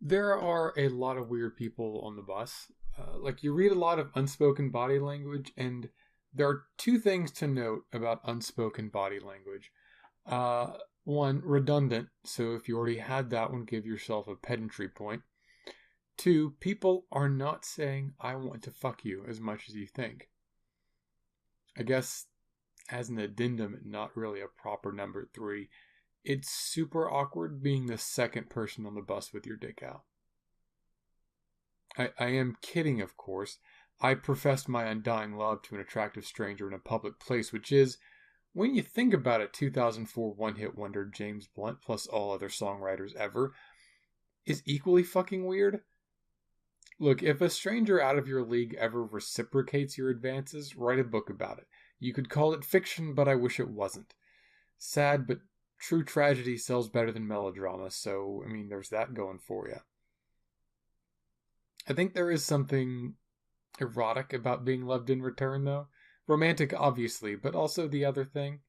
There are a lot of weird people on the bus. Like, you read a lot of unspoken body language, and there are two things to note about unspoken body language. One, redundant, so if you already had that one, give yourself a pedantry point. Two, people are not saying, I want to fuck you as much as you think. I guess as an addendum, and not really a proper number three, it's super awkward being the second person on the bus with your dick out. I am kidding, of course. I professed my undying love to an attractive stranger in a public place, which is, when you think about it, 2004 one hit wonder James Blunt plus all other songwriters ever is equally fucking weird. Look, if a stranger out of your league ever reciprocates your advances, write a book about it. You could call it fiction, but I wish it wasn't. Sad, but true tragedy sells better than melodrama, so, I mean, there's that going for you. I think there is something erotic about being loved in return, though. Romantic, obviously, but also the other thing.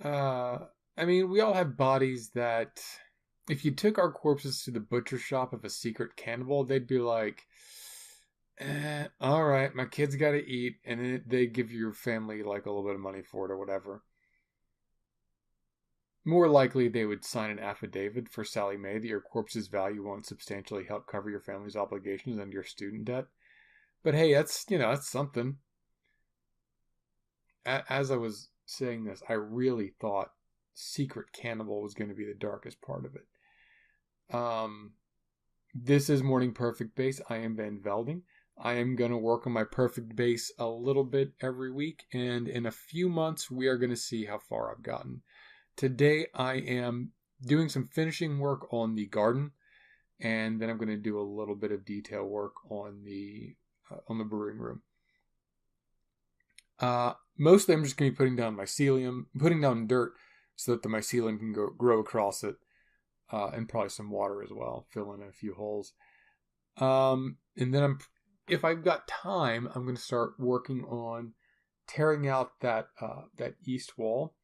Uh, I mean, we all have bodies that, if you took our corpses to the butcher shop of a secret cannibal, they'd be like, all right, my kid's got to eat, and then they give your family like a little bit of money for it or whatever. More likely, they would sign an affidavit for Sally Mae that your corpse's value won't substantially help cover your family's obligations and your student debt. But hey, that's something. As I was saying this, I really thought Secret Cannibal was going to be the darkest part of it. This is Morning Perfect Base. I am Van Velding. I am going to work on my perfect base a little bit every week, and in a few months, we are going to see how far I've gotten. Today, I am doing some finishing work on the garden, and then I'm going to do a little bit of detail work on the brewing room. Mostly, I'm just going to be putting down mycelium, putting down dirt, so that the mycelium can grow across it, and probably some water as well, fill in a few holes. And then if I've got time, I'm going to start working on tearing out that east wall,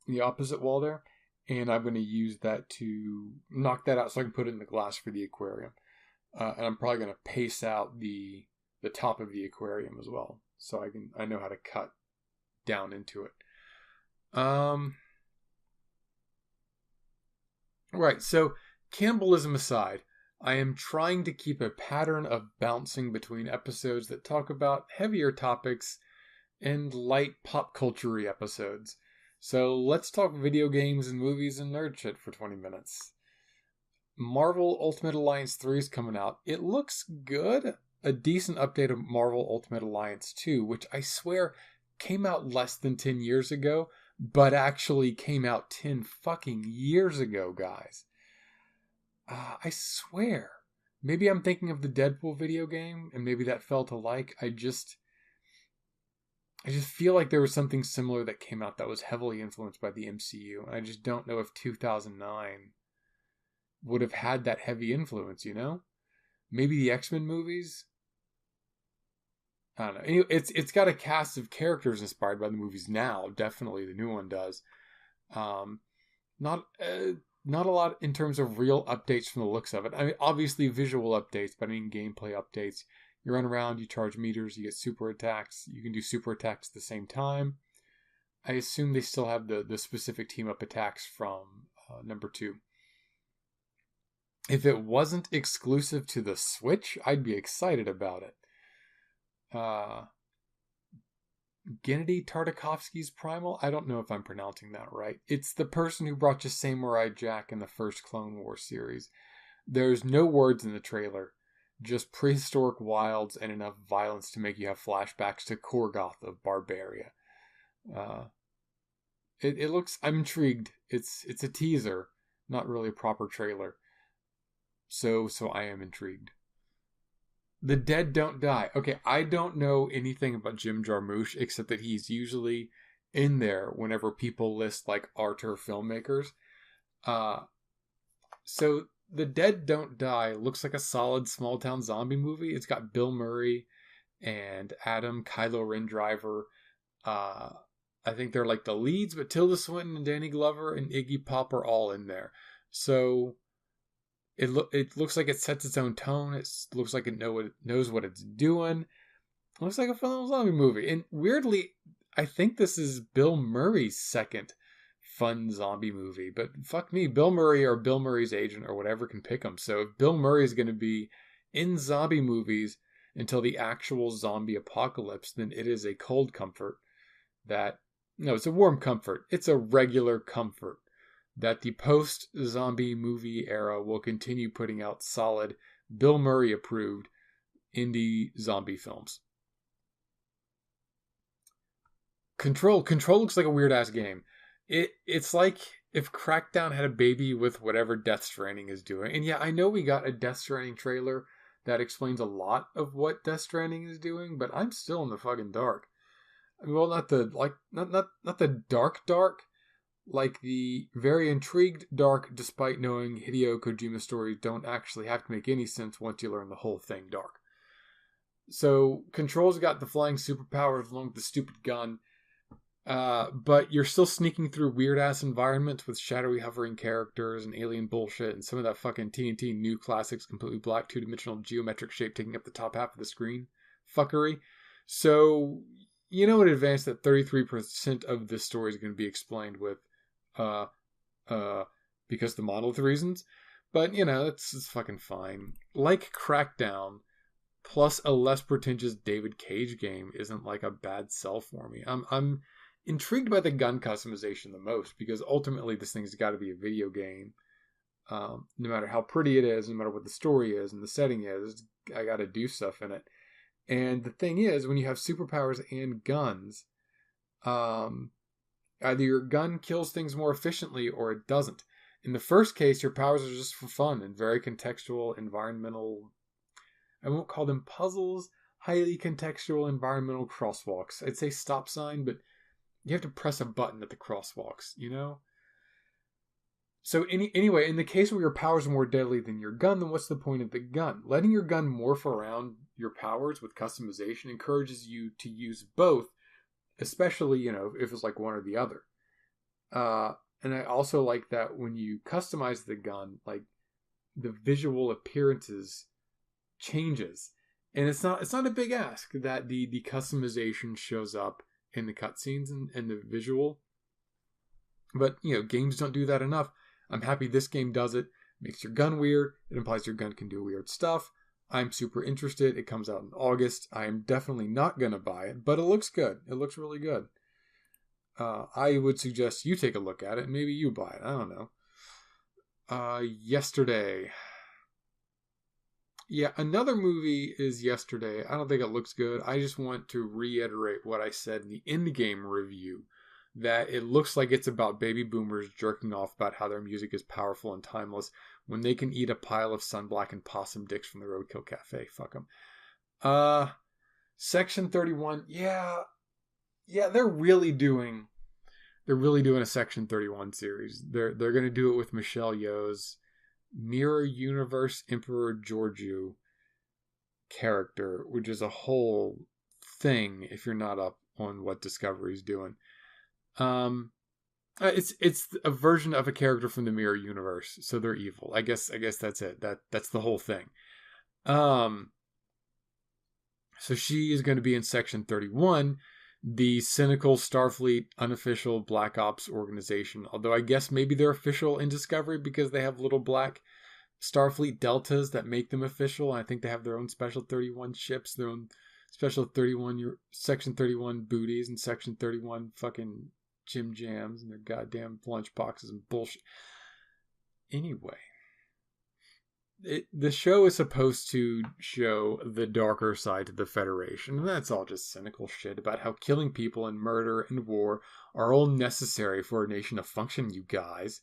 the opposite wall there, and I'm going to use that to knock that out so I can put it in the glass for the aquarium. And I'm probably going to pace out the top of the aquarium as well, so I know how to cut down into it. Right. So, cannibalism aside, I am trying to keep a pattern of bouncing between episodes that talk about heavier topics and light pop culture-y episodes. So let's talk video games and movies and nerd shit for 20 minutes. Marvel Ultimate Alliance 3 is coming out. It looks good. A decent update of Marvel Ultimate Alliance 2, which I swear came out less than 10 years ago, but actually came out 10 fucking years ago, guys. I swear. Maybe I'm thinking of the Deadpool video game, and maybe that felt alike. I just feel like there was something similar that came out that was heavily influenced by the MCU. And I just don't know if 2009 would have had that heavy influence, you know? Maybe the X-Men movies? I don't know. It's got a cast of characters inspired by the movies now. Definitely, the new one does. Not a lot in terms of real updates from the looks of it. I mean, obviously visual updates, but I mean gameplay updates. You run around, you charge meters, you get super attacks. You can do super attacks at the same time. I assume they still have the specific team up attacks from number 2. If it wasn't exclusive to the Switch, I'd be excited about it. Genndy Tartakovsky's Primal? I don't know if I'm pronouncing that right. It's the person who brought you Samurai Jack in the first Clone Wars series. There's no words in the trailer. Just prehistoric wilds and enough violence to make you have flashbacks to Korgoth of Barbaria. It looks... I'm intrigued. It's a teaser, not really a proper trailer. So I am intrigued. The Dead Don't Die. Okay, I don't know anything about Jim Jarmusch except that he's usually in there whenever people list like art or filmmakers. So The Dead Don't Die looks like a solid small town zombie movie. It's got Bill Murray and Adam Kylo Ren Driver. I think they're like the leads, but Tilda Swinton and Danny Glover and Iggy Pop are all in there. So it looks like it sets its own tone. It looks like it knows what it's doing. It looks like a fun little zombie movie. And weirdly, I think this is Bill Murray's second fun zombie movie. But fuck me, Bill Murray or Bill Murray's agent or whatever can pick him. So if Bill Murray is going to be in zombie movies until the actual zombie apocalypse, then it is a cold comfort that, no, it's a warm comfort. It's a regular comfort that the post-zombie movie era will continue putting out solid, Bill Murray-approved indie zombie films. Control looks like a weird-ass game. It's like if Crackdown had a baby with whatever Death Stranding is doing. And yeah, I know we got a Death Stranding trailer that explains a lot of what Death Stranding is doing, but I'm still in the fucking dark. Well, not the dark, like the very intrigued dark, despite knowing Hideo Kojima's stories don't actually have to make any sense once you learn the whole thing dark. So Control's got the flying superpowers along with the stupid gun, but you're still sneaking through weird ass environments with shadowy hovering characters and alien bullshit and some of that fucking TNT new classics completely black 2-dimensional geometric shape taking up the top half of the screen fuckery. So you know in advance that 33% of this story is going to be explained with because the monolith reasons. But, you know, it's fucking fine. Like Crackdown, plus a less pretentious David Cage game isn't like a bad sell for me. I'm intrigued by the gun customization the most, because ultimately this thing's got to be a video game. No matter how pretty it is, no matter what the story is and the setting is, I got to do stuff in it. And the thing is, when you have superpowers and guns, either your gun kills things more efficiently or it doesn't. In the first case, your powers are just for fun and very contextual, environmental, I won't call them puzzles, highly contextual environmental crosswalks. I'd say stop sign, but you have to press a button at the crosswalks, you know? So anyway, in the case where your powers are more deadly than your gun, then what's the point of the gun? Letting your gun morph around your powers with customization encourages you to use both, especially, you know, if it's like one or the other. And I also like that when you customize the gun, like the visual appearances changes. And it's not a big ask that the customization shows up in the cutscenes and the visual. But, you know, games don't do that enough. I'm happy this game does it. Makes your gun weird. It implies your gun can do weird stuff. I'm super interested. It comes out in August. I am definitely not going to buy it, but it looks good. It looks really good. I would suggest you take a look at it. Maybe you buy it. I don't know. Yesterday. Yeah, another movie is Yesterday. I don't think it looks good. I just want to reiterate what I said in the Endgame review. That it looks like it's about baby boomers jerking off about how their music is powerful and timeless when they can eat a pile of sunblackened possum dicks from the Roadkill Cafe. Fuck them. Section 31. Yeah, they're really doing a Section 31 series. They're going to do it with Michelle Yeoh's Mirror Universe Emperor Georgiou character, which is a whole thing if you're not up on what Discovery's doing. It's a version of a character from the Mirror Universe, so they're evil. I guess that's it. That's the whole thing. So she is going to be in Section 31, the cynical Starfleet unofficial Black Ops organization. Although I guess maybe they're official in Discovery because they have little black Starfleet deltas that make them official. I think they have their own Special 31 ships, their own Special 31, Section 31 booties, and Section 31 fucking Jim Jams and their goddamn lunch boxes and bullshit. Anyway, the show is supposed to show the darker side to the Federation, and that's all just cynical shit about how killing people and murder and war are all necessary for a nation to function, you guys.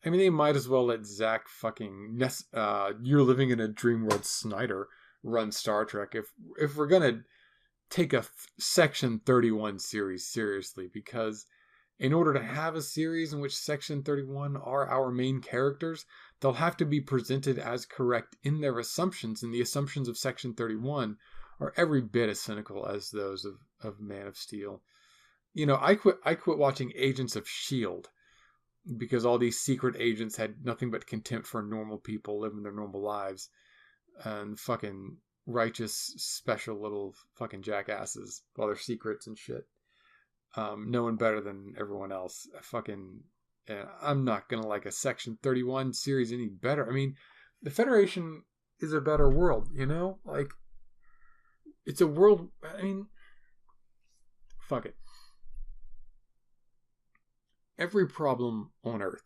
I mean, they might as well let Zach fucking You're Living in a Dream World Snyder run Star Trek if we're gonna take a Section 31 series seriously, because in order to have a series in which Section 31 are our main characters, they'll have to be presented as correct in their assumptions, and the assumptions of Section 31 are every bit as cynical as those of Man of Steel. You know, I quit watching Agents of S.H.I.E.L.D. because all these secret agents had nothing but contempt for normal people living their normal lives, and fucking righteous, special little fucking jackasses with all their secrets and shit. Knowing better than everyone else. I'm not gonna like a Section 31 series any better. I mean, the Federation is a better world, you know? Like, it's a world, I mean, fuck it. Every problem on Earth,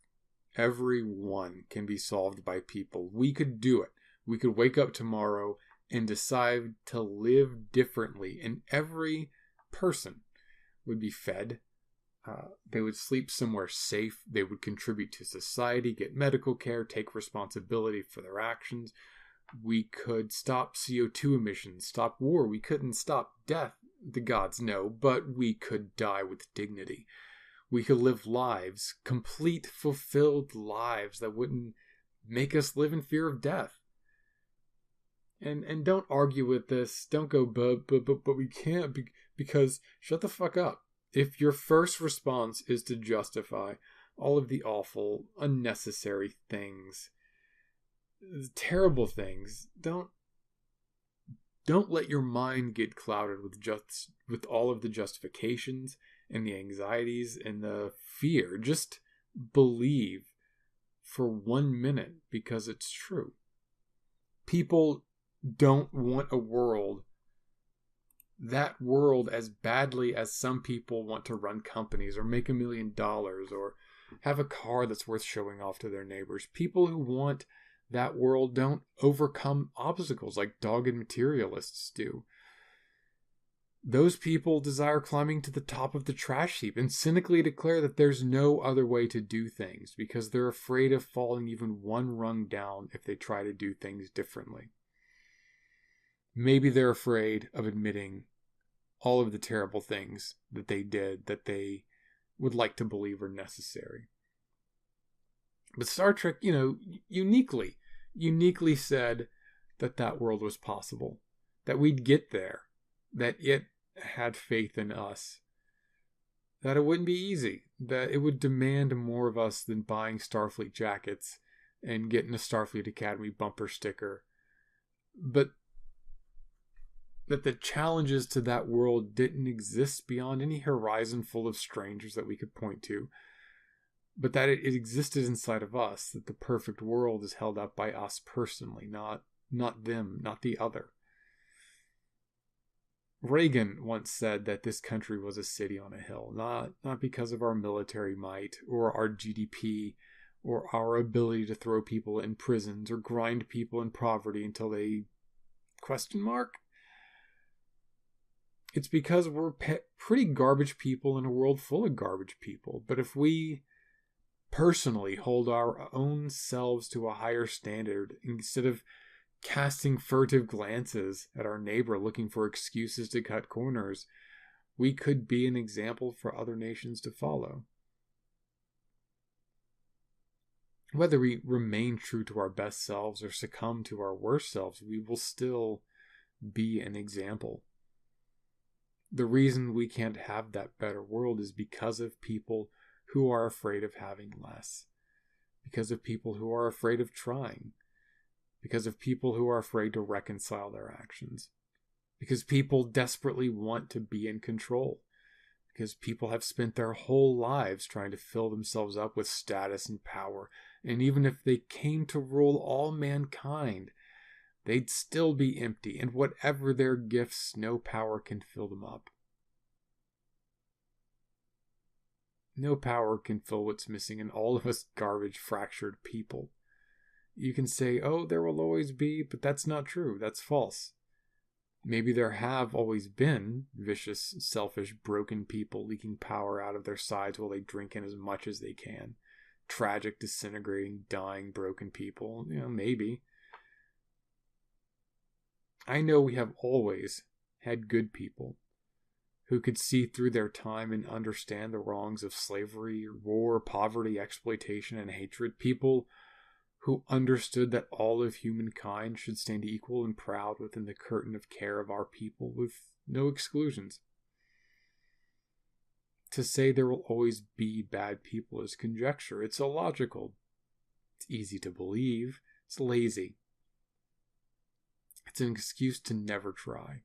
every one can be solved by people. We could do it. We could wake up tomorrow and decide to live differently, and every person would be fed. They would sleep somewhere safe. They would contribute to society, get medical care, take responsibility for their actions. We could stop CO2 emissions, stop war. We couldn't stop death, the gods know, but we could die with dignity. We could live lives, complete, fulfilled lives that wouldn't make us live in fear of death. And don't argue with this. Don't go, but we can't because shut the fuck up. If your first response is to justify all of the awful, unnecessary things, terrible things, don't let your mind get clouded with all of the justifications and the anxieties and the fear. Just believe for 1 minute because it's true. People don't want that world as badly as some people want to run companies or make $1 million or have a car that's worth showing off to their neighbors. People who want that world don't overcome obstacles like dogged materialists do. Those people desire climbing to the top of the trash heap and cynically declare that there's no other way to do things because they're afraid of falling even one rung down if they try to do things differently. Maybe they're afraid of admitting all of the terrible things that they did that they would like to believe are necessary. But Star Trek, uniquely said that world was possible, that we'd get there, that it had faith in us, that it wouldn't be easy, that it would demand more of us than buying Starfleet jackets and getting a Starfleet Academy bumper sticker, but that the challenges to that world didn't exist beyond any horizon full of strangers that we could point to, but that it existed inside of us, that the perfect world is held up by us personally, not them, not the other. Reagan once said that this country was a city on a hill, not because of our military might or our GDP or our ability to throw people in prisons or grind people in poverty until they ... It's because we're pretty garbage people in a world full of garbage people. But if we personally hold our own selves to a higher standard, instead of casting furtive glances at our neighbor looking for excuses to cut corners, we could be an example for other nations to follow. Whether we remain true to our best selves or succumb to our worst selves, we will still be an example. The reason we can't have that better world is because of people who are afraid of having less. Because of people who are afraid of trying. Because of people who are afraid to reconcile their actions. Because people desperately want to be in control. Because people have spent their whole lives trying to fill themselves up with status and power. And even if they came to rule all mankind, they'd still be empty, and whatever their gifts, no power can fill them up. No power can fill what's missing in all of us garbage, fractured people. You can say, oh, there will always be, but that's not true. That's false. Maybe there have always been vicious, selfish, broken people leaking power out of their sides while they drink in as much as they can. Tragic, disintegrating, dying, broken people. Maybe. I know we have always had good people who could see through their time and understand the wrongs of slavery, war, poverty, exploitation, and hatred. People who understood that all of humankind should stand equal and proud within the curtain of care of our people with no exclusions. To say there will always be bad people is conjecture. It's illogical. It's easy to believe. It's lazy. It's an excuse to never try.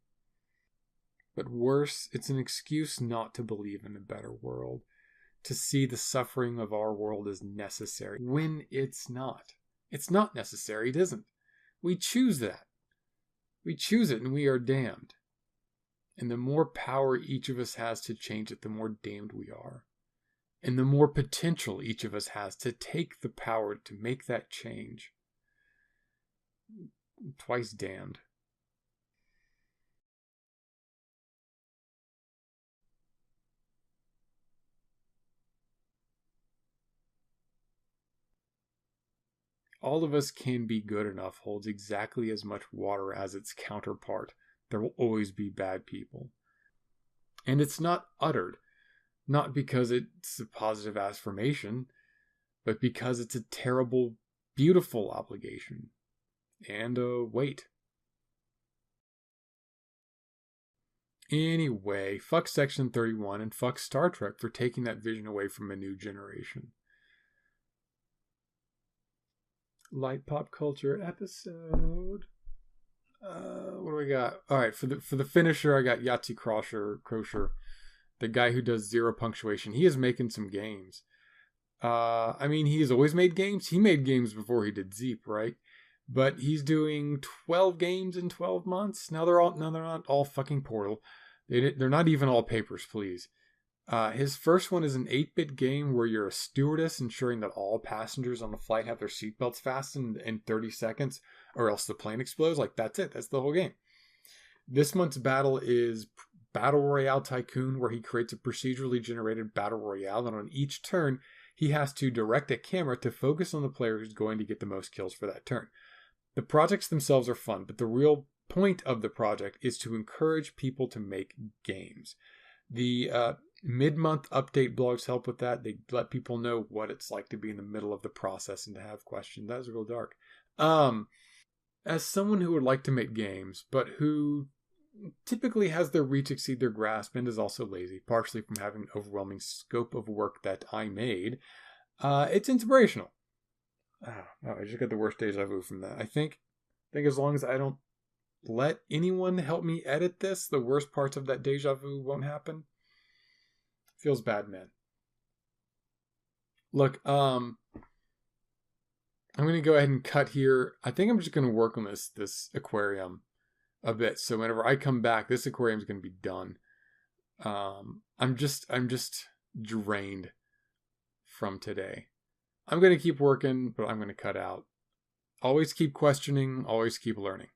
But worse, it's an excuse not to believe in a better world. To see the suffering of our world as necessary, when it's not. It's not necessary, it isn't. We choose that. We choose it and we are damned. And the more power each of us has to change it, the more damned we are. And the more potential each of us has to take the power to make that change. Twice damned. All of us can be good enough holds exactly as much water as its counterpart. There will always be bad people. And it's not uttered, not because it's a positive affirmation, but because it's a terrible, beautiful obligation and a weight. Anyway, fuck Section 31 and fuck Star Trek for taking that vision away from a new generation. Light pop culture episode. What do we got? All right, for the finisher, I got Yahtzee Croshaw, the guy who does Zero Punctuation. He is making some games. I mean, he's always made games. He made games before he did Zeep, right? But he's doing 12 games in 12 months. They're not all fucking Portal. They're not even all Papers, Please. His first one is an 8-bit game where you're a stewardess ensuring that all passengers on the flight have their seatbelts fastened in 30 seconds or else the plane explodes. Like, that's it. That's the whole game. This month's battle is Battle Royale Tycoon, where he creates a procedurally generated battle royale, and on each turn, he has to direct a camera to focus on the player who's going to get the most kills for that turn. The projects themselves are fun, but the real point of the project is to encourage people to make games. The mid-month update blogs help with that. They let people know what it's like to be in the middle of the process and to have questions. That was real dark. As someone who would like to make games, but who typically has their reach exceed their grasp and is also lazy, partially from having an overwhelming scope of work that I made, it's inspirational. I just got the worst deja vu from that. I think as long as I don't let anyone help me edit this, the worst parts of that deja vu won't happen. Feels bad, man. Look, I'm going to go ahead and cut here. I think I'm just going to work on this aquarium a bit. So whenever I come back, this aquarium is going to be done. I'm just drained from today. I'm going to keep working, but I'm going to cut out. Always keep questioning, always keep learning.